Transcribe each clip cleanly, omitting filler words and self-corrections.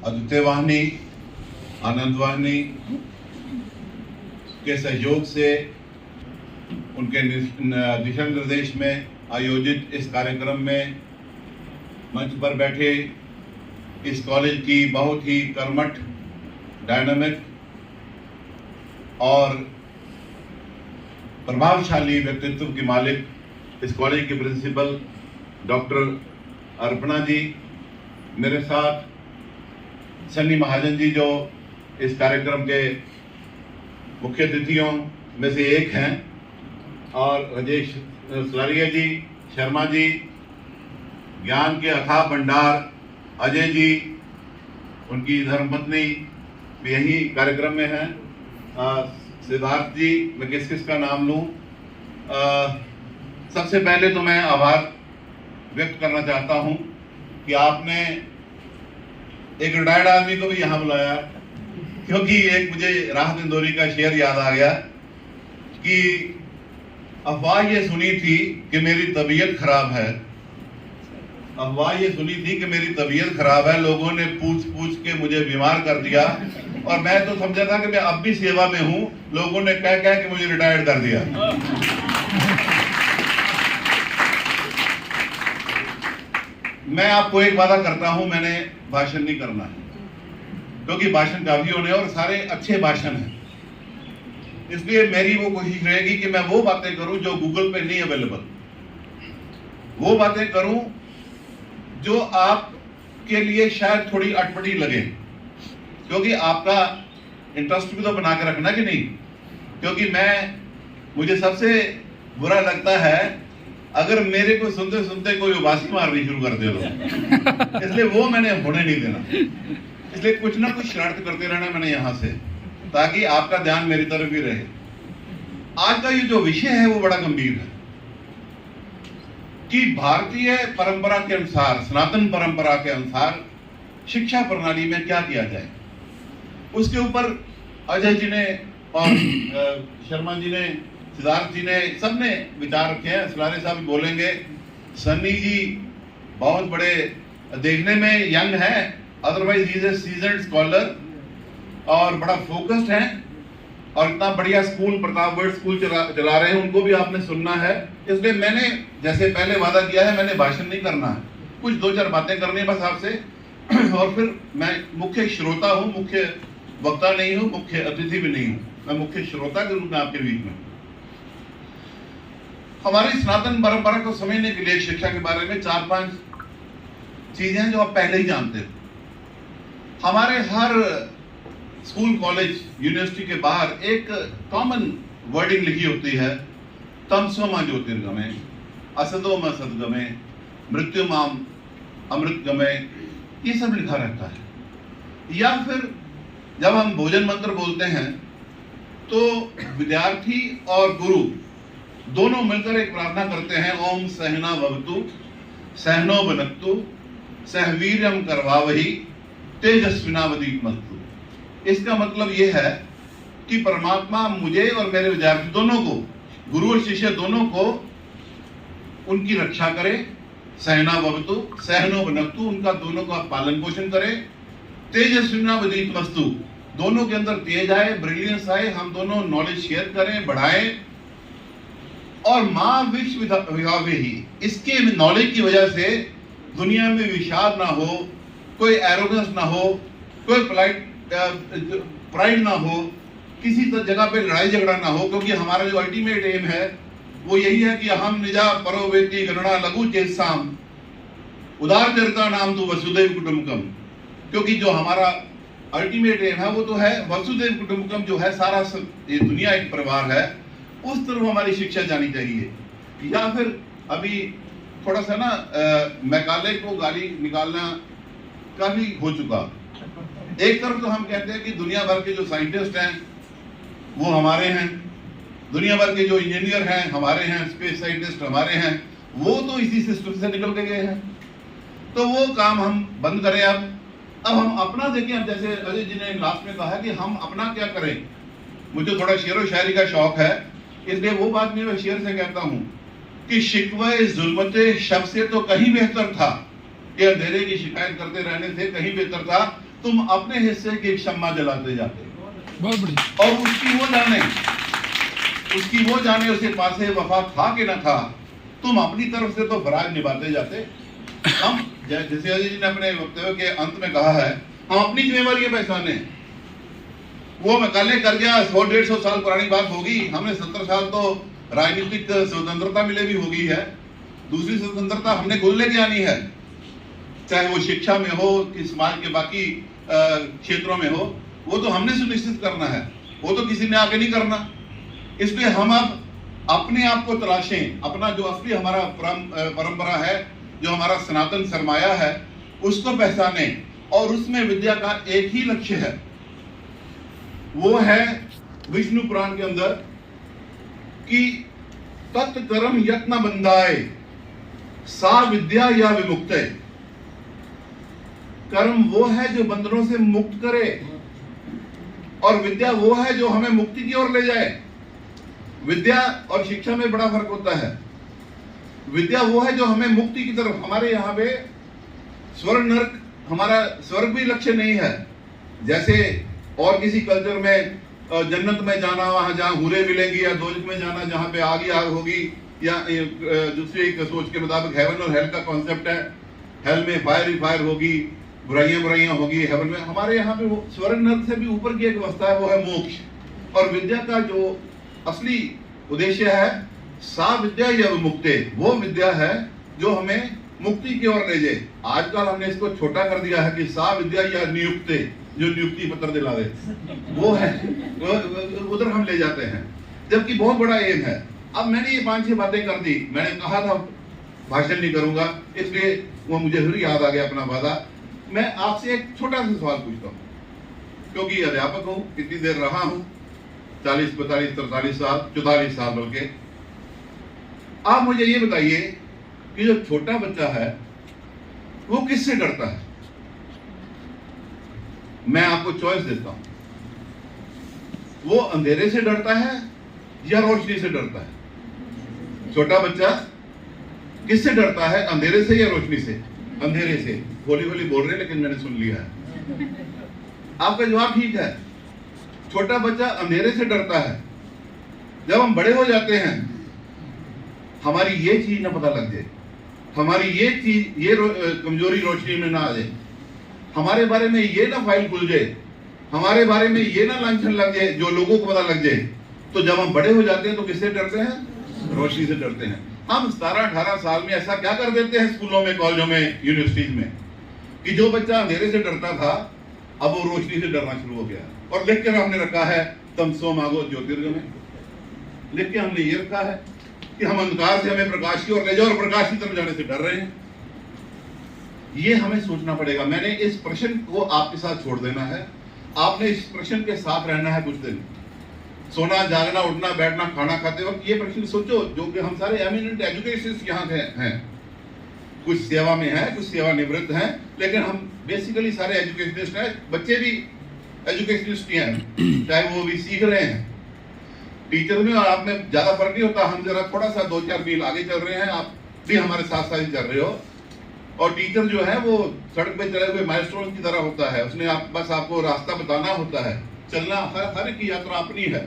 अद्वितीय वाहिनी, आनंद वाहिनी के सहयोग से उनके दिशा निर्देश में आयोजित इस कार्यक्रम में मंच पर बैठे इस कॉलेज की बहुत ही कर्मठ, डायनामिक और प्रभावशाली व्यक्तित्व की मालिक इस कॉलेज के प्रिंसिपल डॉक्टर अर्पणा जी, मेरे साथ सन्नी महाजन जी जो इस कार्यक्रम के मुख्य अतिथियों में से एक हैं, और राजेश सलारिया जी, शर्मा जी, ज्ञान के अथाह भंडार अजय जी, उनकी धर्मपत्नी भी यही कार्यक्रम में हैं, सिद्धार्थ जी, मैं किस किस का नाम लूं। सबसे पहले तो मैं आभार व्यक्त करना चाहता हूं कि आपने एक रिटायर्ड आदमी को भी यहाँ बुलाया, क्योंकि एक मुझे राहत इंदौरी का शेर याद आ गया कि अफवाह ये सुनी थी कि मेरी तबीयत खराब है, अफवाह ये सुनी थी कि मेरी तबीयत खराब है, लोगों ने पूछ पूछ के मुझे बीमार कर दिया और मैं तो समझा था कि मैं अब भी सेवा में हूं, लोगों ने कह कह के मुझे रिटायर्ड कर दिया। मैं आपको एक वादा करता हूं, मैंने भाषण नहीं करना है, क्योंकि भाषण काफी होने और सारे अच्छे भाषण हैं, इसलिए मेरी वो कोशिश रहेगी कि मैं वो बातें करूं जो गूगल पे नहीं अवेलेबल, वो बातें करूं जो आपके लिए शायद थोड़ी अटपटी लगे, क्योंकि आपका इंटरेस्ट भी तो बना के रखना कि नहीं। क्योंकि मुझे सबसे बुरा लगता है अगर मेरे को सुनते सुनते कोई उबासी मारनी शुरू कर दे लोग, इसलिए वो मैंने होने नहीं देना, इसलिए कुछ ना कुछ शरारत करते रहना मैंने यहां से, ताकि आपका ध्यान मेरी तरफ भी रहे। आज का ये जो विषय है वो बड़ा गंभीर है कि भारतीय परंपरा के अनुसार, सनातन परंपरा के अनुसार शिक्षा प्रणाली में क्या किया जाए। उसके ऊपर अजय जी ने और शर्मा जी ने, सिद्धार्थ जी ने, सबने विचार रखे हैं, सलारे साहब भी बोलेंगे, सन्नी जी बहुत बड़े देखने में यंग हैं, otherwise he is a seasoned scholar और बड़ा फोकस्ड हैं, और इतना बढ़िया स्कूल प्रतापगढ़ स्कूल चला रहे हैं, उनको भी आपने सुनना है। इसलिए मैंने जैसे पहले वादा किया है, मैंने भाषण नहीं करना है, कुछ दो चार बातें करनी है बस आपसे, और फिर मैं मुख्य श्रोता हूं, मुख्य वक्ता नहीं हूं, मुख्य अतिथि भी नहीं हूं, मैं मुख्य श्रोता के रूप में आपके बीच में। हमारी सनातन परंपरा को समझने के लिए शिक्षा के बारे में 4-5 चीजें हैं जो आप पहले ही जानते थे। हमारे हर स्कूल, कॉलेज, यूनिवर्सिटी के बाहर एक कॉमन वर्डिंग लिखी होती है, तमसो मां ज्योतिर्गमय, असतो मां सद्गमय, मृत्यु माम अमृतगमय, ये सब लिखा रहता है। या फिर जब हम भोजन मंत्र बोलते हैं तो विद्यार्थी और गुरु दोनों मिलकर एक प्रार्थना करते हैं, ओम सहना भवतु सहनो भुनक्तु सहवीर्यम करवावहि तेजस्विनावधीतमस्तु। इसका मतलब यह है कि परमात्मा मुझे और मेरे विद्यार्थी दोनों को, गुरु और शिष्य दोनों को, उनकी रक्षा करे, सहना भवतु सहनो भुनक्तु, उनका दोनों का पालन पोषण करे, तेजस्विनावधीतमस्तु, दोनों के अंदर तेज आए, ब्रिलियंस आए, हम दोनों नॉलेज शेयर करें, बढ़ाएं, और मां विश्व विभावे ही, इसके नॉलेज की वजह से दुनिया में विषाद ना हो, कोई एरोगेंस ना हो, कोई प्राइड ना हो, किसी जगह पे लड़ाई झगड़ा ना हो, क्योंकि हमारा जो अल्टीमेट एम है वो यही है कि हम निजा परोवेती गणना लघु चेतसाम उदार चरिता नाम तो वसुदेव कुटुंबकम, क्योंकि जो हमारा अल्टीमेट एम है वो तो है वसुदेव कुटुंबकम, जो है सारा ये दुनिया एक परिवार है, उस तरफ हमारी शिक्षा जानी चाहिए। या फिर अभी थोड़ा सा ना मैकाले को गाली निकालना काफी हो चुका। एक तरफ तो हम कहते हैं कि दुनिया भर के जो साइंटिस्ट हैं वो हमारे हैं, दुनिया भर के जो इंजीनियर हैं हमारे हैं, स्पेस साइंटिस्ट हमारे हैं, वो तो इसी सिस्टम से निकल के गए हैं, तो वो काम हम बंद करें। अब हम अपना देखें। अब जैसे अजय जी ने लास्ट में कहा कि हम अपना क्या करें, मुझे थोड़ा शेर व शायरी का शौक है, इसलिए वो बात मैं शेर से कहता हूं कि शिकवे जुल्मते शब से तो कहीं बेहतर था, कि अंधेरे की शिकायत करते रहने से कहीं बेहतर था तुम अपने हिस्से की क्षमा जलाते जाते बहुत बढ़िया। और उसकी वो जाने उसे पासे वफा था कि ना था, तुम अपनी तरफ से तो फराज निभाते जाते। हम जैसे अजय जी ने अपने वक्तव्य के अंत में कहा है, हम अपनी जिम्मेवारी पहचाने। वो मकाले कर गया, 100-150 साल पुरानी बात होगी। हमने 70 साल तो राजनीतिक स्वतंत्रता मिले भी होगी है, दूसरी स्वतंत्रता हमने खुद लेके आनी है, चाहे वो शिक्षा में हो कि समाज के बाकी क्षेत्रों में हो, वो तो हमने सुनिश्चित करना है, वो तो किसी ने आके नहीं करना। इसलिए हम अब अपने आप को तलाशें, अपना जो असली हमारा परंपरा है, जो हमारा सनातन सरमाया है, उसको पहचाने। और उसमें विद्या का एक ही लक्ष्य है, वो है विष्णु पुराण के अंदर कि तत्कर्म यत्न बंधाए सा विद्या या विमुक्ते। कर्म वो है जो बंधनों से मुक्त करे, और विद्या वो है जो हमें मुक्ति की ओर ले जाए। विद्या और शिक्षा में बड़ा फर्क होता है। विद्या वो है जो हमें मुक्ति की तरफ, हमारे यहाँ पे स्वर्ग नरक, हमारा स्वर्ग भी लक्ष्य नहीं है जैसे और किसी कल्चर में जन्नत में जाना, वहां जहां हुरे मिलेंगी, या दोजख में जाना जहां पे आग ही आग होगी, या दूसरी एक सोच के मुताबिक हेवन और हेल का कॉन्सेप्ट है, हेल में फायर ही फायर होगी, बुराइयां होगी, हेवन में। हमारे यहाँ पे वो स्वर्ग नरक से भी ऊपर की एक अवस्था है, वो है मोक्ष। और विद्या का जो असली उद्देश्य है, सा विद्या या विमुक्ते, वो विद्या है जो हमें मुक्ति की ओर ले जाए। आजकल हमने इसको छोटा कर दिया है कि सा विद्या या नियुक्ते, जो नियुक्ति पत्र दिला दे, वो है, उधर हम ले जाते हैं, जबकि बहुत बड़ा एम है। अब मैंने ये 5-6 बातें कर दी, मैंने कहा था भाषण नहीं करूंगा, इसलिए वो मुझे फिर याद आ गया अपना वादा। मैं आपसे एक छोटा सा सवाल पूछता हूँ, क्योंकि अध्यापक हूँ, कितनी देर रहा हूँ, 40, 45, 43 साल, 44 साल बल्कि। आप मुझे ये बताइए कि जो छोटा बच्चा है वो किससे डरता है? मैं आपको चॉइस देता हूं, वो अंधेरे से डरता है या रोशनी से डरता है? छोटा बच्चा किससे डरता है, अंधेरे से या रोशनी से? अंधेरे से। होली होली बोल रहे हैं लेकिन मैंने सुन लिया है। आपका जवाब ठीक है, छोटा बच्चा अंधेरे से डरता है। जब हम बड़े हो जाते हैं, हमारी ये चीज ना पता लग जाए, हमारी ये चीज, ये कमजोरी रोशनी में ना आ जाए, हमारे बारे में ये ना फाइल खुल जाए, हमारे बारे में ये ना लांछन लग जाए जो लोगों को पता लग जाए, तो जब हम बड़े हो जाते हैं तो किससे डरते हैं? रोशनी से डरते हैं। हम 17-18 साल में ऐसा क्या कर देते हैं स्कूलों में, कॉलेजों में, यूनिवर्सिटीज में, कि जो बच्चा अंधेरे से डरता था अब वो रोशनी से डरना शुरू हो गया। और लिख कर हमने रखा है तमसो मागो ज्योतिर्गमय, लिख के हमने ये रखा है कि हम अंधकार से हमें प्रकाश की ओर ले जाओ, और प्रकाश की तरफ जाने से डर रहे हैं। ये हमें सोचना पड़ेगा। मैंने इस प्रश्न को आपके साथ छोड़ देना है, आपने इस प्रश्न के साथ रहना है कुछ दिन। सोना, जागना, उठना, बैठना, खाना खाते वक्त ये प्रश्न सोचो, जो कि हम सारे एमिनेंट एजुकेशनिस्ट यहाँ के हैं, कुछ सेवा में हैं, कुछ सेवा निवृत्त हैं, लेकिन हम बेसिकली सारे एजुकेशनिस्ट हैं। बच्चे भी एजुकेशनिस्ट ही हैं, चाहे वो भी सीख रहे हैं। टीचर में और आप में ज्यादा फर्क नहीं होता, हम जरा थोड़ा सा 2-4 मील आगे चल रहे हैं, आप भी हमारे साथ साथ ही चल रहे हो। और टीचर जो है वो सड़क पे चले हुए माइलस्टोन की तरह होता है, उसने बस आपको रास्ता बताना होता है। चलना हर की यात्रा अपनी है,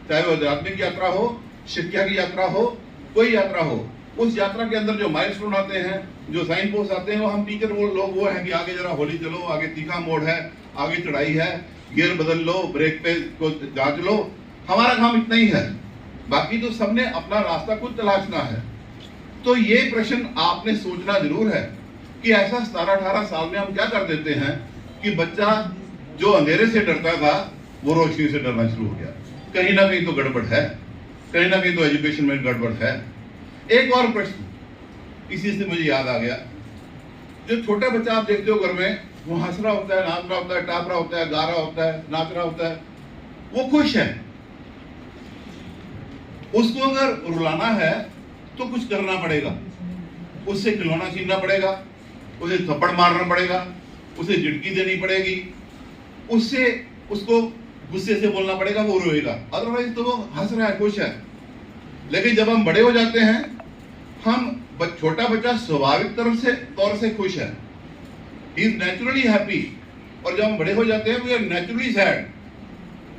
चाहे वो आध्यात्मिक यात्रा हो, शिक्षा की यात्रा हो, कोई यात्रा हो। उस यात्रा के अंदर जो माइलस्टोन आते हैं, जो साइन पोस्ट आते हैं, वो हम टीचर वो लोग वो हैं कि आगे जरा होली चलो, आगे तीखा मोड़ है, आगे चढ़ाई है, गियर बदल लो, ब्रेक पे को जांच लो। हमारा काम इतना ही है, बाकी तो सबने अपना रास्ता खुद तलाशना है। तो ये प्रश्न आपने सोचना जरूर है कि ऐसा 17-18 साल में हम क्या कर देते हैं कि बच्चा जो अंधेरे से डरता था वो रोशनी से डरना शुरू हो गया। कहीं ना कहीं तो गड़बड़ है, कहीं ना कहीं तो एजुकेशन में गड़बड़ है। एक और प्रश्न इसी से मुझे याद आ गया, जो छोटा बच्चा आप देखते हो घर में, वो हंस रहा होता है, नाच रहा होता है, टाप रहा होता है, गा रहा होता है, नाच रहा होता है, वो खुश है। उसको अगर रुलाना है तो कुछ करना पड़ेगा, उससे खिलौना छीनना पड़ेगा, उसे थप्पड़ मारना पड़ेगा, उसे झिड़की देनी पड़ेगी, उसको गुस्से से बोलना पड़ेगा, वो रोएगा। अदरवाइज तो वो हंस रहा है, खुश है। लेकिन जब हम बड़े हो जाते हैं, हम छोटा बच्चा स्वाभाविक तौर से खुश है, ही इज नेचुरली हैप्पी। और जब हम बड़े हो जाते हैं we are naturally sad.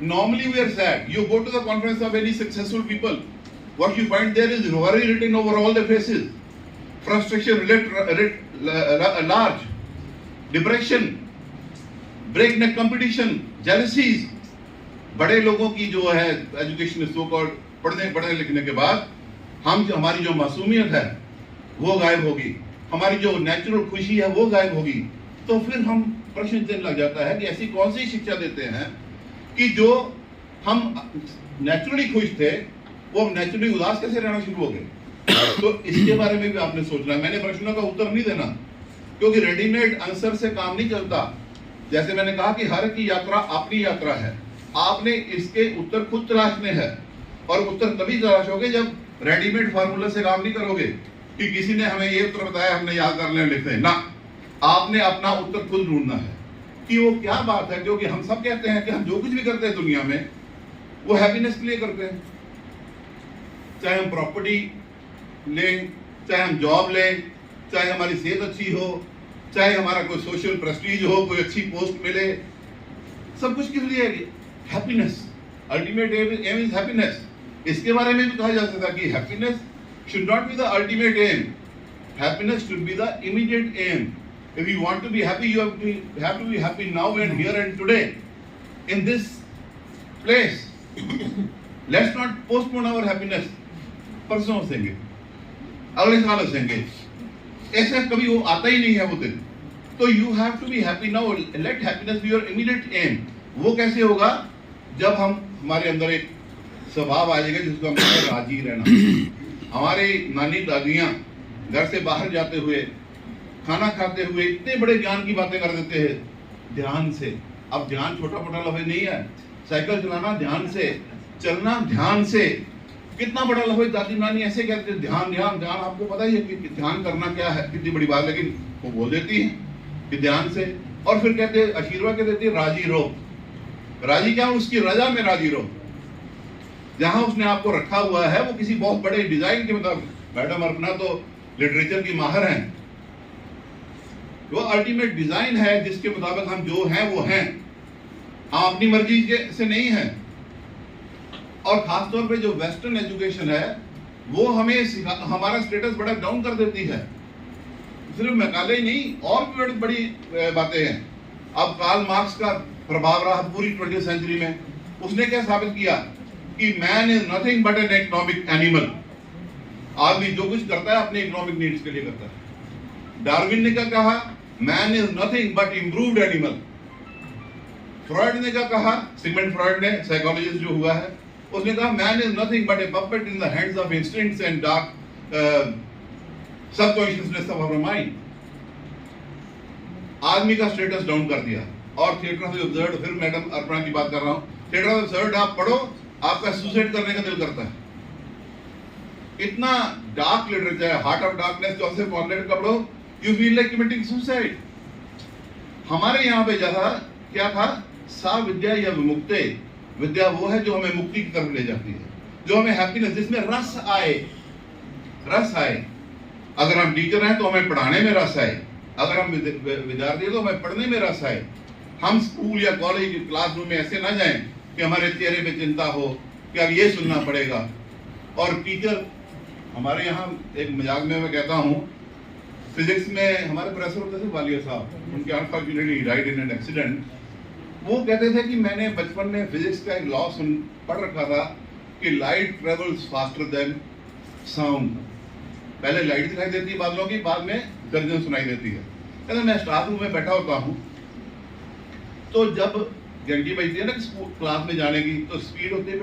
Normally we are sad. You go to the conference of any successful people, what you find there is worry written over all the faces, frustration large, depression, breakneck competition, jealousies. बड़े लोगों की जो है education so called पढ़ने लिखने के बाद हमारी जो मासूमियत है वो गायब होगी, हमारी जो नेचुरल खुशी है वो गायब होगी. तो फिर हम प्रश्न चिन्ह लग जाता है कि ऐसी कौन सी शिक्षा देते हैं कि जो हम नेचुरली खुश थे वो हम नेचुरली उदास कैसे रहना शुरू हो गए. तो इसके बारे में भी आपने सोचना है. मैंने प्रश्नों का उत्तर नहीं देना क्योंकि रेडीमेड आंसर से काम नहीं चलता. जैसे मैंने कहा कि हर की यात्रा अपनी यात्रा है. आपने इसके उत्तर खुद तलाशने हैं और उत्तर तभी तलाशोगे जब रेडीमेड फार्मूला से काम नहीं करोगे कि किसी ने हमें ये उत्तर बताया हमने याद कर लिया लिखते हैं ना. आपने अपना उत्तर खुद ढूंढना है कि वो क्या बात है. क्योंकि हम सब कहते हैं कि हम जो कुछ भी करते हैं दुनिया में वो हैप्पीनेस के लिए करते हैं. चाहे हम प्रॉपर्टी लें, चाहे हम जॉब लें, चाहे हमारी सेहत अच्छी हो, चाहे हमारा कोई सोशल प्रेस्टीज हो, कोई अच्छी पोस्ट मिले, सब कुछ किस लिए है? Happiness. Ultimate aim is happiness. इसके बारे में भी कहा जा सकता है कि happiness should not be the ultimate aim. Happiness should be the immediate aim. If you want to be happy, you have to be happy now and here and today, in this place. Let's not postpone our happiness. परसों हंसेंगे, अगले साल हंसेंगे, ऐसे कभी वो आता ही नहीं है वो दिन. तो you have to be happy now. Let happiness be your immediate aim. वो कैसे होगा? जब हमारे अंदर एक स्वभाव आ जाएगा जिसको हम कहते हैं राजी रहना. हमारे नानी दादियां घर से बाहर जाते हुए खाना खाते हुए इतने बड़े ज्ञान की बातें कर देते हैं ध्यान से. अब ध्यान छोटा मोटा लफ्ज नहीं है. साइकिल चलाना ध्यान से, चलना ध्यान से, कितना बड़ा लफ्ज. दादी नानी ऐसे कहते हैं ध्यान ध्यान ध्यान. आपको पता ही है कि ध्यान करना क्या है, कितनी बड़ी बात, लेकिन वो बोल देती है कि ध्यान से. और फिर कहते हैं आशीर्वाद के देती है राजी रहो. राजी क्या? उसकी रजा में राजी रहो. जहां उसने आपको रखा हुआ है वो किसी बहुत बड़े डिजाइन के मुताबिक. मैडम अर्पणा तो लिटरेचर की माहिर हैं. वो अल्टीमेट डिजाइन है जिसके मुताबिक हम जो हैं वो हैं. हम अपनी मर्जी से नहीं हैं. और खासतौर पे जो वेस्टर्न एजुकेशन है वो हमें हमारा स्टेटस बड़ा डाउन कर देती है. सिर्फ मैकाले ही नहीं, और भी बड़ी बड़ी बातें हैं. अब कार्ल मार्क्स का प्रभाव रहा पूरी 20वीं सेंचुरी में. उसने क्या साबित किया कि man is nothing but an economic animal. आदमी जो कुछ करता है अपने इकोनॉमिक नीड्स के लिए करता है. डार्विन ने क्या कहा? Man is nothing but improved animal. Freud ने क्या कहा? सिगमंड फ्रॉइड ने, साइकोलॉजिस्ट जो हुआ है, उसने कहा man is nothing but a puppet in the hands of instincts and dark subconsciousness of our mind. आदमी का स्टेटस डाउन कर दिया. और थिएटर ऑफ द अब्सर्ड, फिर मैडम अर्पणा की बात कर रहा हूं, थिएटर ऑफ द अब्सर्ड आप पढ़ो, आपका सुसाइड करने का दिल करता है. इतना डार्क लिटरेचर है. Heart of darkness Joseph Conrad का पढ़ो, you feel like committing suicide. हमारे यहाँ पे जगह क्या था? सा विद्या या विमुक्ते. विद्या वो है जो हमें मुक्ति की तरफ ले जाती है, जो हमें हैप्पीनेस, जिसमें रस आए. रस आए. अगर हम टीचर हैं तो हमें पढ़ाने में रस आए. अगर हम विद्यार्थी हैं तो हमें पढ़ने में रस आए. हम स्कूल या कॉलेज के क्लासरूम में ऐसे ना जाएं कि हमारे चेहरे पे चिंता हो कि अब ये सुनना पड़ेगा. और टीचर, हमारे यहाँ एक मजाक में मैं कहता हूँ, फिजिक्स में हमारे प्रोफेसर होते थे वालिया साहब, उनके unfortunately died in an accident. वो कहते थे कि मैंने बचपन में फिजिक्स का एक लॉ पढ़ रखा था कि light travels faster than sound. पहले लाइट दिखाई देती है बादलों की, बाद में गर्जन सुनाई देती है. कहते मैं स्टाफ रूम में बैठा होता हूँ तो जब घंटी बजती है ना क्लास में जाने की, तो स्पीड होती है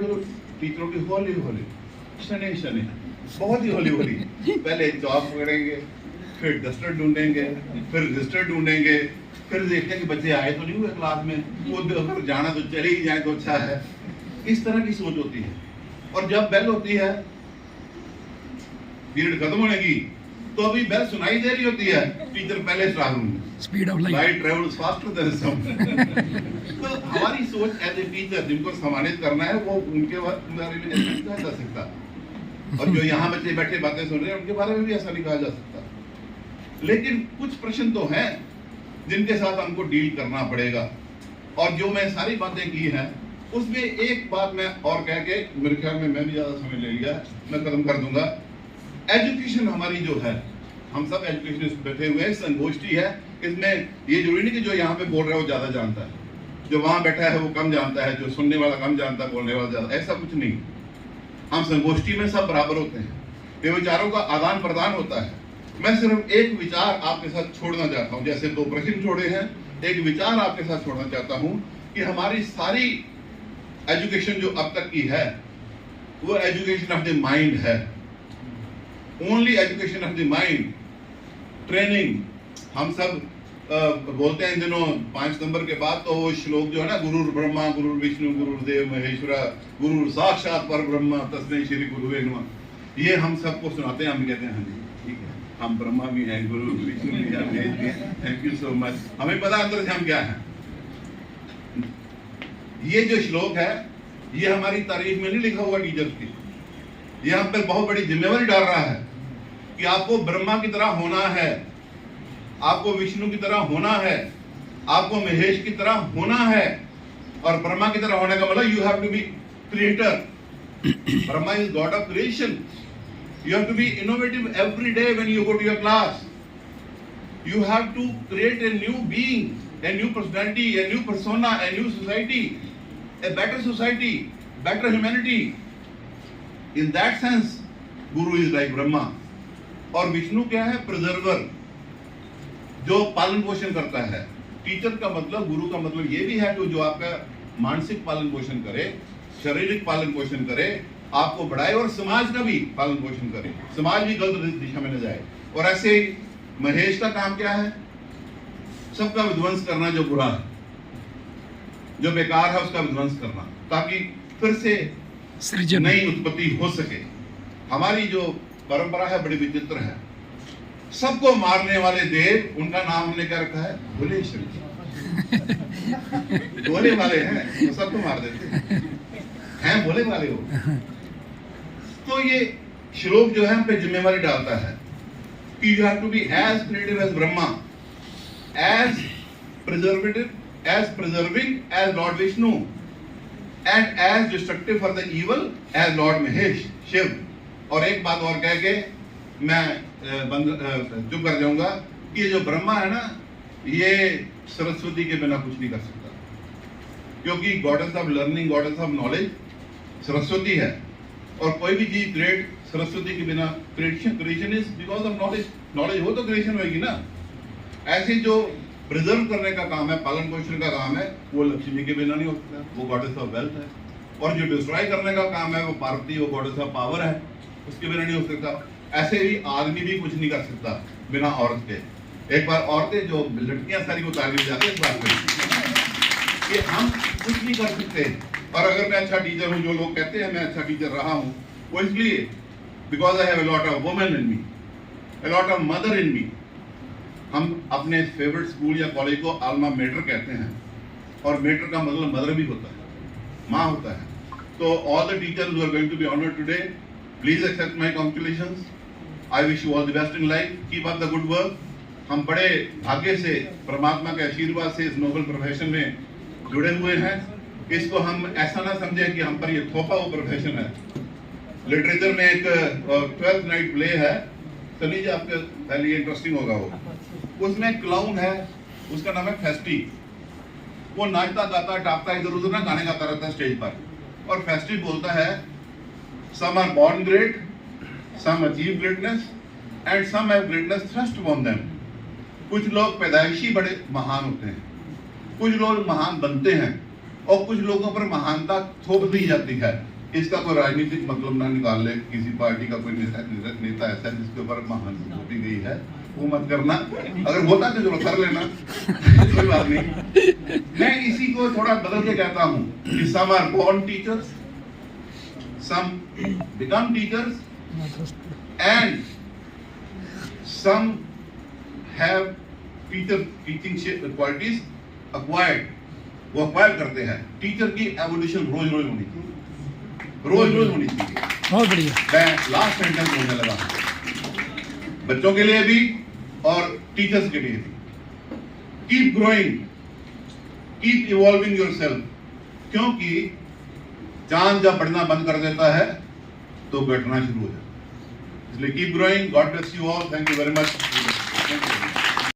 टीचरों की हौली हौली, शने शने, बहुत ही हौली हौली. पहले चौक पकड़ेंगे, फिर डस्टर ढूंढेंगे, फिर रजिस्टर ढूंढेंगे, फिर देखते हैं कि बच्चे आए तो नहीं हुए क्लास में, वो अगर जाना तो चले ही जाए तो अच्छा है. इस तरह की सोच होती है. और जब बेल होती है पीरियड खत्म होने की, तो अभी बेल सुनाई दे रही होती है, टीचर पहले स्टाफ रूम में. Speed of light travels faster than sound. तो हमारी सोच एज ए टीचर जिनको सम्मानित करना है वो उनके बारे में नहीं कहा जा सकता. और जो यहाँ बच्चे बैठे बातें सुन रहे हैं उनके बारे में भी ऐसा नहीं कहा जा सकता. लेकिन कुछ प्रश्न तो हैं जिनके साथ हमको डील करना पड़ेगा। और जो मैं सारी बातें की हैं उसमें एक बात मैं और कह के, मेरे ख्याल में मैं भी ज्यादा समय ले लिया, मैं खत्म कर दूंगा। एजुकेशन हमारी जो है, हम सब एजुकेशनिस्ट बैठे हुए हैं, संगोष्ठी है, इसमें ये जरूरी नहीं कि जो यहाँ पे बोल रहा है वो ज्यादा जानता है, जो वहां बैठा है वो कम जानता है, जो सुनने वाला कम जानता है, बोलने वाला ज्यादा, ऐसा कुछ नहीं। हम संगोष्ठी में सब बराबर होते हैं, ये विचारों का आदान प्रदान होता है। मैं सिर्फ एक विचार आपके साथ छोड़ना चाहता हूँ, जैसे 2 प्रश्न छोड़े हैं, एक विचार आपके साथ छोड़ना चाहता हूँ कि हमारी सारी एजुकेशन जो अब तक की है वो एजुकेशन ऑफ द माइंड है, only education of the mind. Training हम सब बोलते हैं इन दिनों 5 नंबर के बाद तो वो श्लोक जो है ना, गुरु ब्रह्मा गुरु विष्णु गुरुदेव महेश्वरा गुरु साक्षात पर ब्रह्म तस्मै श्री गुरुवे नमः, ये हम सबको सुनाते हैं। हम कहते हैं हाँ जी ठीक है, हम ब्रह्मा भी हैं, गुरु विष्णु भी हैं, थैंक यू सो मच, हमें पता अंदर से हम क्या हैं। ये जो श्लोक है ये हमारी तारीफ में नहीं लिखा हुआ टीचर्स की, ये हम पे बहुत बड़ी जिम्मेवारी डाल रहा है कि आपको ब्रह्मा की तरह होना है, आपको विष्णु की तरह होना है, आपको महेश की तरह होना है। और ब्रह्मा की तरह होने का मतलब you have to be creator, Brahma is god of creation. You have to be innovative every day when you go to your class. You have to create a new being, a new personality, a new persona, a new society, a better society, better humanity. In that sense, Guru is like Brahma. और विष्णु क्या है? Preserver, जो पालन पोषण करता है। Teacher का मतलब, गुरु का मतलब ये भी है कि जो आपका मानसिक पालन पोषण करे, शारीरिक पालन पोषण करे, आपको बढ़ाए और समाज का भी पालन पोषण करे, समाज भी गलत दिशा में न जाए। और ऐसे ही महेश का काम क्या है? सबका विध्वंस करना, जो बुरा है, जो बेकार है उसका विध्वंस करना, ताकि फिर से नई उत्पत्ति हो सके। हमारी जो परंपरा है बड़ी विचित्र है, सबको मारने वाले देव, उनका नाम हमने क्या रखा है? भोले शंकर। भोले वाले हैं तो सबको मार देते हैं, भोले वाले हो। तो ये श्लोक जो है हम पे जिम्मेवारी डालता है कि you have to be as creative as Brahma, as preservative, as preserving as Lord Vishnu, and as destructive for the evil as Lord Mahesh, Shiva. और एक बात और कह के मैं चुप कर जाऊंगा कि ये जो ब्रह्मा है ना, ये सरस्वती के बिना कुछ नहीं कर सकता, क्योंकि goddess of learning, goddess of knowledge Saraswati है। और कोई भी चीज क्रिएट सरस्वती के बिना, creation is because of knowledge, knowledge हो तो क्रिएशन होगी ना। ऐसे जो प्रिजर्व करने का काम है, पालन पोषण का काम है, वो लक्ष्मी के बिना नहीं हो सकता, वो गॉडेस ऑफ वेल्थ है। और जो डिस्ट्रॉय करने का काम है वो पार्वती, वो गॉडेस ऑफ पावर है, उसके बिना नहीं हो सकता। ऐसे ही आदमी भी कुछ नहीं कर सकता बिना औरत के। एक बार औरतें जो लड़कियां सारी उतार दी जाती है इस बात में कि हम कुछ नहीं कर सकते। और अगर मैं अच्छा टीचर हूँ, जो लोग कहते हैं मैं अच्छा टीचर रहा हूँ, वो इसलिए because I have a lot of women in me, a lot of mother in me. हम अपने फेवरेट स्कूल या कॉलेज को आल्मा मेटर कहते हैं, और मेटर का मतलब मदर भी होता है, माँ होता है। तो all the teachers who are going to be honoured today, please accept my congratulations. I wish you all the best in life, keep up the good work. हम बड़े भाग्य से, परमात्मा के आशीर्वाद से इस नोबल प्रोफेशन में जुड़े हुए हैं। इसको हम ऐसा ना समझें कि हम पर ये थोपा हुआ प्रोफेशन है। लिटरेचर में एक 12th नाइट प्ले है, चलिए जी आपके पहले इंटरेस्टिंग होगा वो। उसमें क्लाउन है, उसका नाम है फेस्टी। वो नाचता गाता टापता इधर उधर ना गाने गाता रहता है स्टेज पर। और फेस्टी बोलता है, some are born great, some achieve greatness and some have greatness thrust upon them. कुछ लोग पैदाइशी बड़े महान होते हैं, कुछ लोग महान बनते हैं, और कुछ लोगों पर महानता थोप दी जाती है। इसका कोई राजनीतिक मतलब ना निकाल ले, किसी पार्टी का कोई नेता ऐसा जिसके ऊपर महानता थोपी गई है, वो मत करना। अगर होता तो चलो कर लेना, कोई बात नहीं। मैं इसी को थोड़ा बदल के कहता हूँ कि some are born teachers, some become teachers, and some have teaching qualities acquired, वो अक्वायर करते हैं। टीचर की एवोल्यूशन रोज रोज होनी चाहिए, रोज रोज होनी चाहिए। बहुत बढ़िया। मैं लास्ट सेंटेंस बोलने लगा, बच्चों के लिए भी और टीचर्स के लिए भी। Keep growing, keep evolving yourself, क्योंकि चांद जब बढ़ना बंद कर देता है तो घटना शुरू हो जाता है। इसलिए keep growing. God bless you all. Thank you very much.